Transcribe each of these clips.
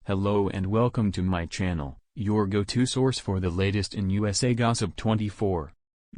Hello and welcome to my channel, your go-to source for the latest in USA Gossip 24.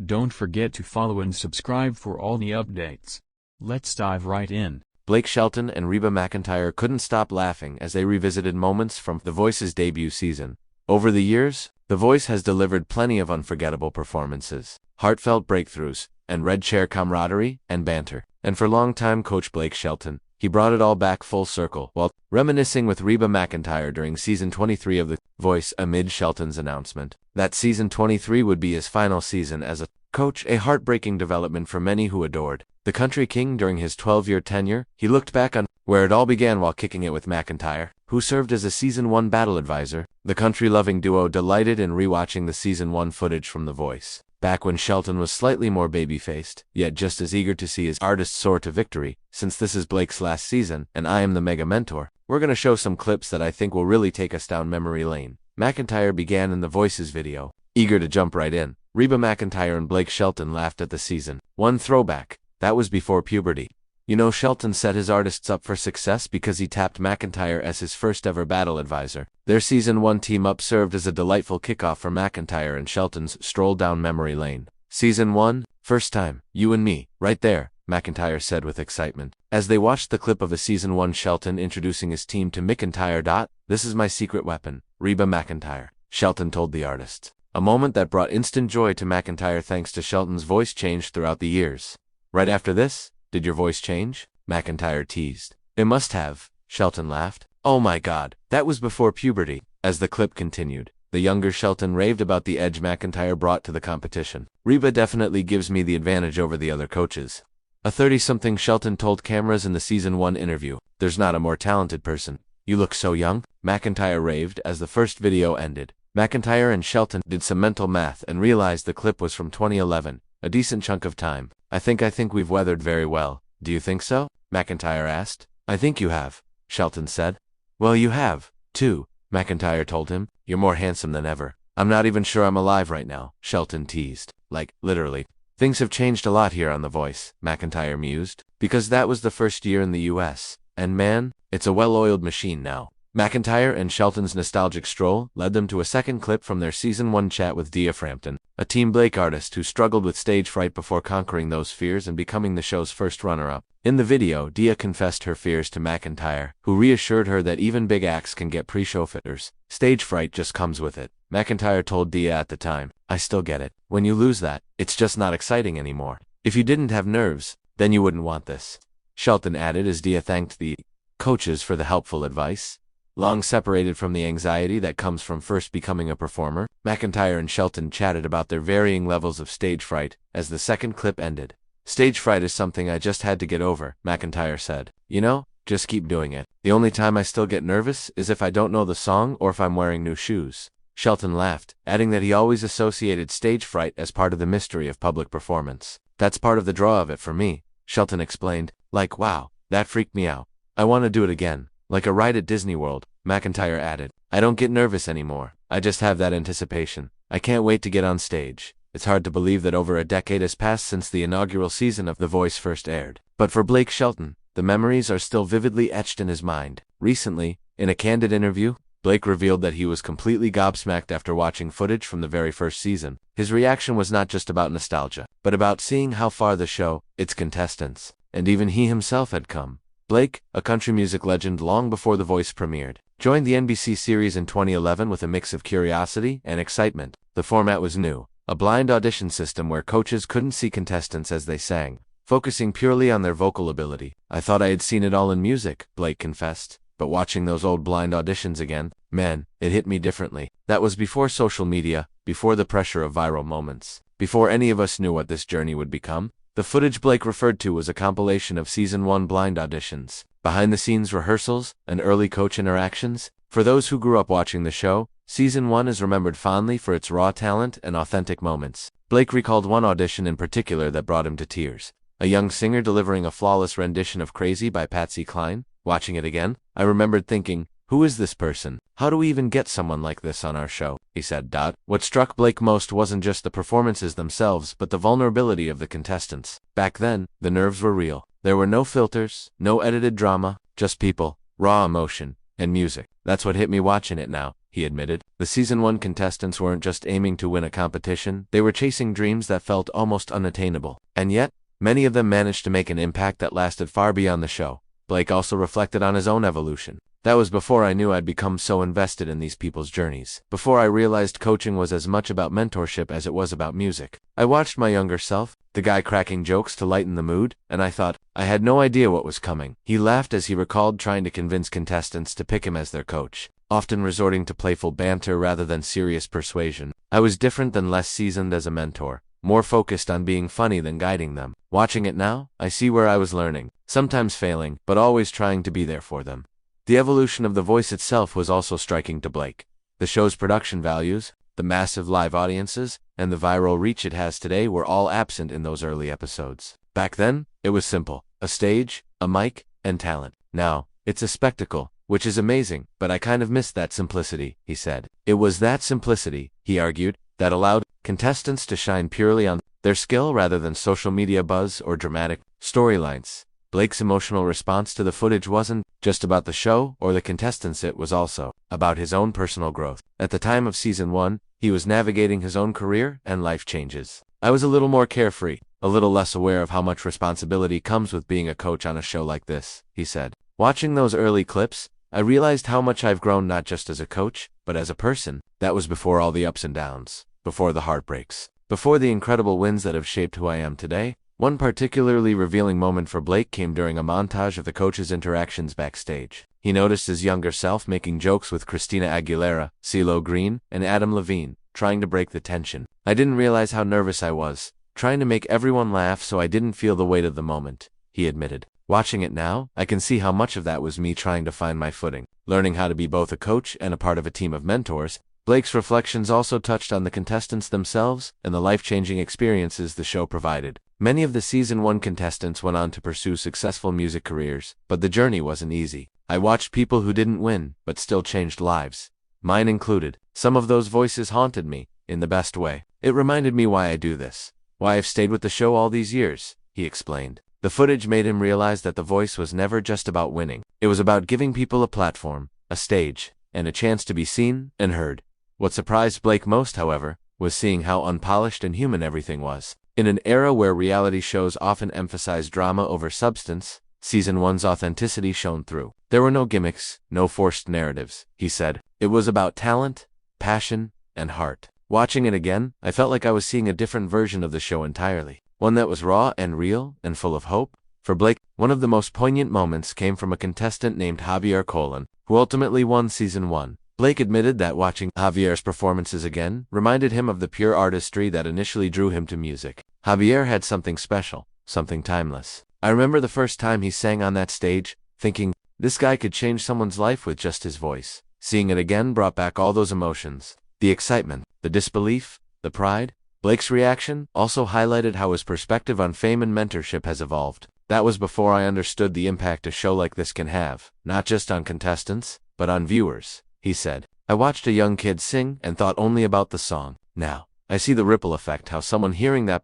Don't forget to follow and subscribe for all the updates. Let's dive right in. Blake Shelton and Reba McEntire couldn't stop laughing as they revisited moments from The Voice's debut season. Over the years, The Voice has delivered plenty of unforgettable performances, heartfelt breakthroughs, and red chair camaraderie and banter. And for longtime coach Blake Shelton, he brought it all back full circle while reminiscing with Reba McEntire during season 23 of The Voice amid Shelton's announcement that season 23 would be his final season as a coach, a heartbreaking development for many who adored the country king during his 12-year tenure. He looked back on where it all began while kicking it with McEntire, who served as a season 1 battle advisor. The country-loving duo delighted in rewatching the season 1 footage from The Voice, back when Shelton was slightly more baby-faced, yet just as eager to see his artist soar to victory. Since this is Blake's last season, and I am the mega mentor, we're gonna show some clips that I think will really take us down memory lane. McEntire began in The Voice's video, eager to jump right in. Reba McEntire and Blake Shelton laughed at the season 1 throwback. That was before puberty. You know, Shelton set his artists up for success because he tapped McEntire as his first ever battle advisor. Their season 1 team-up served as a delightful kickoff for McEntire and Shelton's stroll down memory lane. Season 1, first time, you and me, right there, McEntire said with excitement, as they watched the clip of a season 1 Shelton introducing his team to McEntire. This is my secret weapon, Reba McEntire, Shelton told the artists. A moment that brought instant joy to McEntire thanks to Shelton's voice change throughout the years. Right after this, did your voice change? McEntire teased. It must have, Shelton laughed. Oh my god, that was before puberty. As the clip continued, the younger Shelton raved about the edge McEntire brought to the competition. Reba definitely gives me the advantage over the other coaches. A 30-something Shelton told cameras in the season 1 interview. There's not a more talented person. You look so young, McEntire raved as the first video ended. McEntire and Shelton did some mental math and realized the clip was from 2011, a decent chunk of time. I think we've weathered very well. Do you think so? McEntire asked. I think you have, Shelton said. Well, you have, too, McEntire told him. You're more handsome than ever. I'm not even sure I'm alive right now, Shelton teased. Like, literally. Things have changed a lot here on The Voice, McEntire mused, because that was the first year in the US. And man, it's a well-oiled machine now. McEntire and Shelton's nostalgic stroll led them to a second clip from their season 1 chat with Dia Frampton, a Team Blake artist who struggled with stage fright before conquering those fears and becoming the show's first runner-up. In the video, Dia confessed her fears to McEntire, who reassured her that even big acts can get pre-show jitters. Stage fright just comes with it. McEntire told Dia at the time, I still get it. When you lose that, it's just not exciting anymore. If you didn't have nerves, then you wouldn't want this. Shelton added as Dia thanked the coaches for the helpful advice. Long separated from the anxiety that comes from first becoming a performer, McEntire and Shelton chatted about their varying levels of stage fright as the second clip ended. Stage fright is something I just had to get over, McEntire said. You know, just keep doing it. The only time I still get nervous is if I don't know the song or if I'm wearing new shoes. Shelton laughed, adding that he always associated stage fright as part of the mystery of public performance. That's part of the draw of it for me, Shelton explained. Like, wow, that freaked me out. I want to do it again. Like a ride at Disney World, McEntire added. I don't get nervous anymore. I just have that anticipation. I can't wait to get on stage. It's hard to believe that over a decade has passed since the inaugural season of The Voice first aired. But for Blake Shelton, the memories are still vividly etched in his mind. Recently, in a candid interview, Blake revealed that he was completely gobsmacked after watching footage from the very first season. His reaction was not just about nostalgia, but about seeing how far the show, its contestants, and even he himself had come. Blake, a country music legend long before The Voice premiered, joined the NBC series in 2011 with a mix of curiosity and excitement. The format was new, a blind audition system where coaches couldn't see contestants as they sang, focusing purely on their vocal ability. I thought I had seen it all in music, Blake confessed, but watching those old blind auditions again, man, it hit me differently. That was before social media, before the pressure of viral moments, before any of us knew what this journey would become. The footage Blake referred to was a compilation of season 1 blind auditions, behind-the-scenes rehearsals, and early coach interactions. For those who grew up watching the show, season 1 is remembered fondly for its raw talent and authentic moments. Blake recalled one audition in particular that brought him to tears. A young singer delivering a flawless rendition of Crazy by Patsy Cline. Watching it again, I remembered thinking, who is this person? How do we even get someone like this on our show? He said. What struck Blake most wasn't just the performances themselves, but the vulnerability of the contestants. Back then, the nerves were real. There were no filters, no edited drama, just people, raw emotion, and music. That's what hit me watching it now, he admitted. The season 1 contestants weren't just aiming to win a competition, they were chasing dreams that felt almost unattainable. And yet, many of them managed to make an impact that lasted far beyond the show. Blake also reflected on his own evolution. That was before I knew I'd become so invested in these people's journeys. Before I realized coaching was as much about mentorship as it was about music. I watched my younger self, the guy cracking jokes to lighten the mood, and I thought, I had no idea what was coming. He laughed as he recalled trying to convince contestants to pick him as their coach, often resorting to playful banter rather than serious persuasion. I was different than less seasoned as a mentor, more focused on being funny than guiding them. Watching it now, I see where I was learning, sometimes failing, but always trying to be there for them. The evolution of The Voice itself was also striking to Blake. The show's production values, the massive live audiences, and the viral reach it has today were all absent in those early episodes. Back then, it was simple: a stage, a mic, and talent. Now, it's a spectacle, which is amazing, but I kind of missed that simplicity, he said. It was that simplicity, he argued, that allowed contestants to shine purely on their skill rather than social media buzz or dramatic storylines. Blake's emotional response to the footage wasn't just about the show or the contestants, it was also about his own personal growth. At the time of season 1, he was navigating his own career and life changes. I was a little more carefree, a little less aware of how much responsibility comes with being a coach on a show like this, he said. Watching those early clips, I realized how much I've grown not just as a coach, but as a person. That was before all the ups and downs, before the heartbreaks, before the incredible wins that have shaped who I am today. One particularly revealing moment for Blake came during a montage of the coach's interactions backstage. He noticed his younger self making jokes with Christina Aguilera, CeeLo Green, and Adam Levine, trying to break the tension. I didn't realize how nervous I was, trying to make everyone laugh so I didn't feel the weight of the moment, he admitted. Watching it now, I can see how much of that was me trying to find my footing, learning how to be both a coach and a part of a team of mentors. Blake's reflections also touched on the contestants themselves and the life-changing experiences the show provided. Many of the season 1 contestants went on to pursue successful music careers, but the journey wasn't easy. I watched people who didn't win, but still changed lives. Mine included. Some of those voices haunted me, in the best way. It reminded me why I do this, why I've stayed with the show all these years, he explained. The footage made him realize that The Voice was never just about winning. It was about giving people a platform, a stage, and a chance to be seen and heard. What surprised Blake most, however, was seeing how unpolished and human everything was. In an era where reality shows often emphasize drama over substance, season 1's authenticity shone through. There were no gimmicks, no forced narratives, he said. It was about talent, passion, and heart. Watching it again, I felt like I was seeing a different version of the show entirely. One that was raw and real and full of hope. For Blake, one of the most poignant moments came from a contestant named Javier Colon, who ultimately won season 1. Blake admitted that watching Javier's performances again reminded him of the pure artistry that initially drew him to music. Javier had something special, something timeless. I remember the first time he sang on that stage, thinking, this guy could change someone's life with just his voice. Seeing it again brought back all those emotions. The excitement, the disbelief, the pride. Blake's reaction also highlighted how his perspective on fame and mentorship has evolved. That was before I understood the impact a show like this can have, not just on contestants, but on viewers. He said, I watched a young kid sing and thought only about the song. Now, I see the ripple effect, how someone hearing that